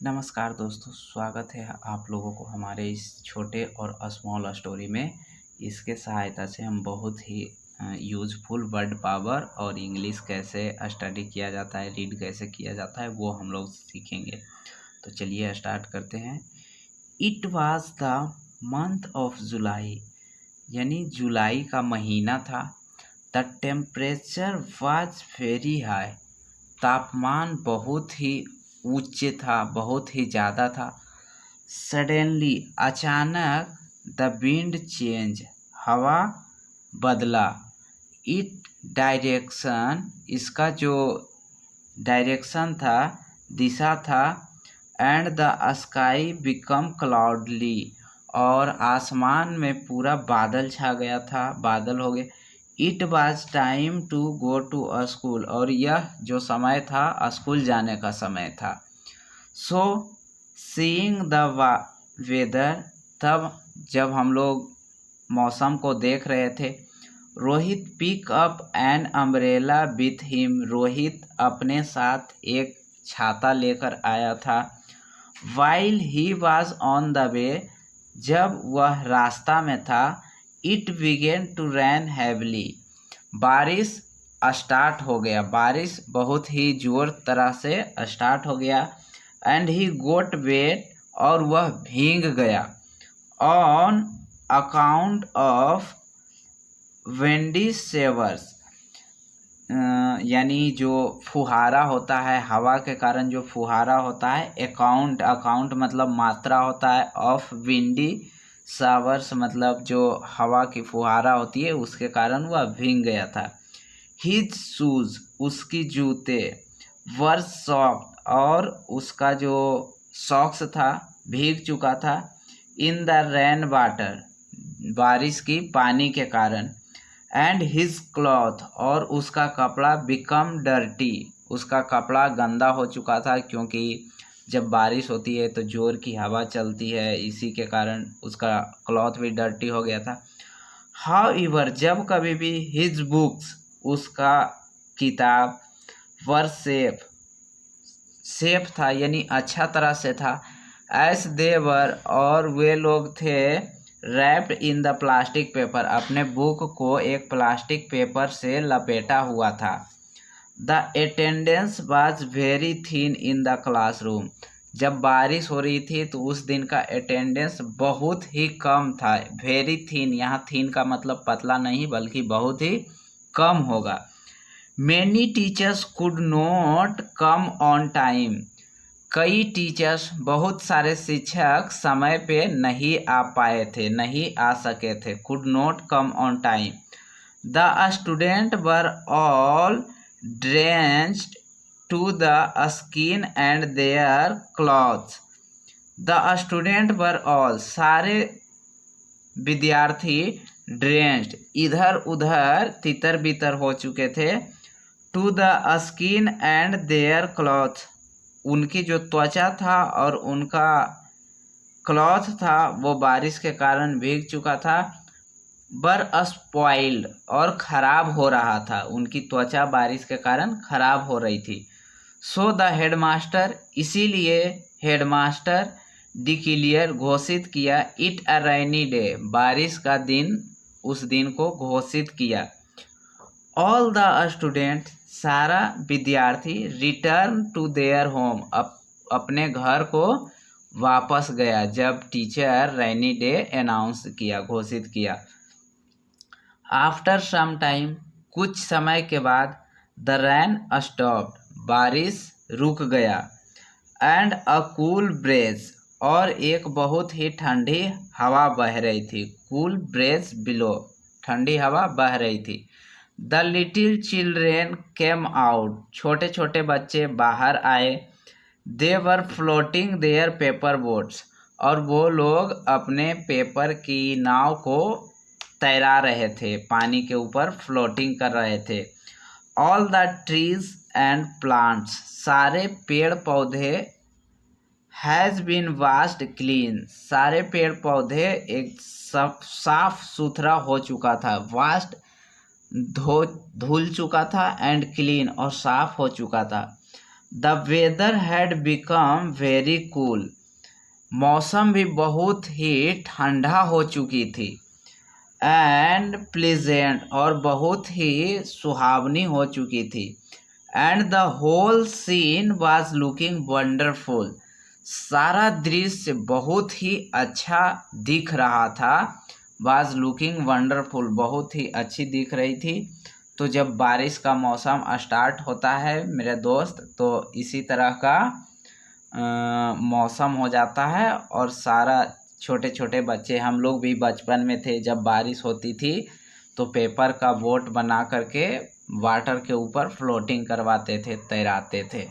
नमस्कार दोस्तों, स्वागत है आप लोगों को हमारे इस छोटे और स्मॉल स्टोरी में। इसके सहायता से हम बहुत ही यूज़फुल वर्ड पावर और इंग्लिश कैसे स्टडी किया जाता है, रीड कैसे किया जाता है, वो हम लोग सीखेंगे। तो चलिए स्टार्ट करते हैं। It was the month of July, यानी जुलाई का महीना था। The temperature was very high, तापमान बहुत ही उच्च था, बहुत ही ज़्यादा था। सडनली, अचानक, द विंड चेंज, हवा बदला। इट डायरेक्शन, इसका जो डायरेक्शन था, दिशा था। And the sky become cloudy, और आसमान में पूरा बादल छा गया था, बादल हो गए। It was time to go to a school, और यह जो समय था स्कूल जाने का समय था। सो सीइंग द वेदर, तब जब हम लोग मौसम को देख रहे थे, Rohit pick up an umbrella with him, Rohit अपने साथ एक छाता लेकर आया था। While he was on the way, जब वह रास्ता में था, it began to rain heavily, बारिश स्टार्ट हो गया, बारिश बहुत ही जोर तरह से स्टार्ट हो गया। एंड ही गोट वेट, और वह भीग गया। On account of windy shavers, यानी जो फुहारा होता है, हवा के कारण जो फुहारा होता है। अकाउंट मतलब मात्रा होता है। ऑफ विंडी शावर्स मतलब जो हवा की फुहारा होती है, उसके कारण वह भीग गया था। हिज शूज, उसकी जूते। वर सॉफ्ट, और उसका जो सॉक्स था भीग चुका था। इन द रेन वाटर, बारिश की पानी के कारण। एंड हिज क्लॉथ, और उसका कपड़ा। बिकम डर्टी, उसका कपड़ा गंदा हो चुका था, क्योंकि जब बारिश होती है तो जोर की हवा चलती है, इसी के कारण उसका क्लॉथ भी डर्टी हो गया था। हाउ एवर, जब कभी भी, हिज बुक्स, उसका किताब। वर सेफ, सेफ था यानी अच्छा तरह से था। एस देवर, और वे लोग थे। Wrapped in the plastic paper, अपने बुक को एक प्लास्टिक पेपर से लपेटा हुआ था। The attendance was very thin in the classroom, जब बारिश हो रही थी तो उस दिन का अटेंडेंस बहुत ही कम था। वेरी थिन, यहाँ थिन का मतलब पतला नहीं बल्कि बहुत ही कम होगा। Many teachers could not come on time, कई टीचर्स, बहुत सारे शिक्षक समय पे नहीं आ पाए थे, नहीं आ सके थे। Could not come on time. The student were all drenched to the skin and their clothes. The student were all, सारे विद्यार्थी। ड्रेंच्ड, इधर उधर तितर बितर हो चुके थे। To the skin and their cloth, उनकी जो त्वचा था और उनका क्लॉथ था वो बारिश के कारण भीग चुका था। बर स्पॉइल्ड, और ख़राब हो रहा था, उनकी त्वचा बारिश के कारण ख़राब हो रही थी। सो द हेडमास्टर, इसीलिए हेडमास्टर डिक्लेयर, घोषित किया। इट अ रेनी डे, बारिश का दिन, उस दिन को घोषित किया। ऑल द स्टूडेंट, सारा विद्यार्थी। रिटर्न टू देयर होम, अपने घर को वापस गया जब टीचर रेनी डे अनाउंस किया, घोषित किया। आफ्टर सम टाइम, कुछ समय के बाद। द रैन स्टॉप्ड, बारिश रुक गया। एंड अ कूल ब्रेज, और एक बहुत ही ठंडी हवा बह रही थी। कूल ब्रेज बिलो, ठंडी हवा बह रही थी। The little children came out, छोटे छोटे बच्चे बाहर आए। दे वर फ्लोटिंग देयर पेपर बोट्स, और वो लोग अपने पेपर की नाव को तैरा रहे थे, पानी के ऊपर फ्लोटिंग कर रहे थे। All the trees and plants, सारे पेड़ पौधे। हैज़ बीन वाश्ड क्लीन, सारे पेड़ पौधे एक साफ सुथरा हो चुका था। वाश्ड, धुल चुका था। एंड क्लीन, और साफ हो चुका था। The weather had become very cool. मौसम भी बहुत ही ठंडा हो चुकी थी। एंड प्लीजेंट, और बहुत ही सुहावनी हो चुकी थी। And the whole scene was looking wonderful. सारा दृश्य बहुत ही अच्छा दिख रहा था। वाज लुकिंग वंडरफुल, बहुत ही अच्छी दिख रही थी। तो जब बारिश का मौसम स्टार्ट होता है मेरे दोस्त, तो इसी तरह का मौसम हो जाता है। और सारा छोटे छोटे बच्चे, हम लोग भी बचपन में थे, जब बारिश होती थी तो पेपर का बोट बना करके वाटर के ऊपर फ्लोटिंग करवाते थे, तैराते थे।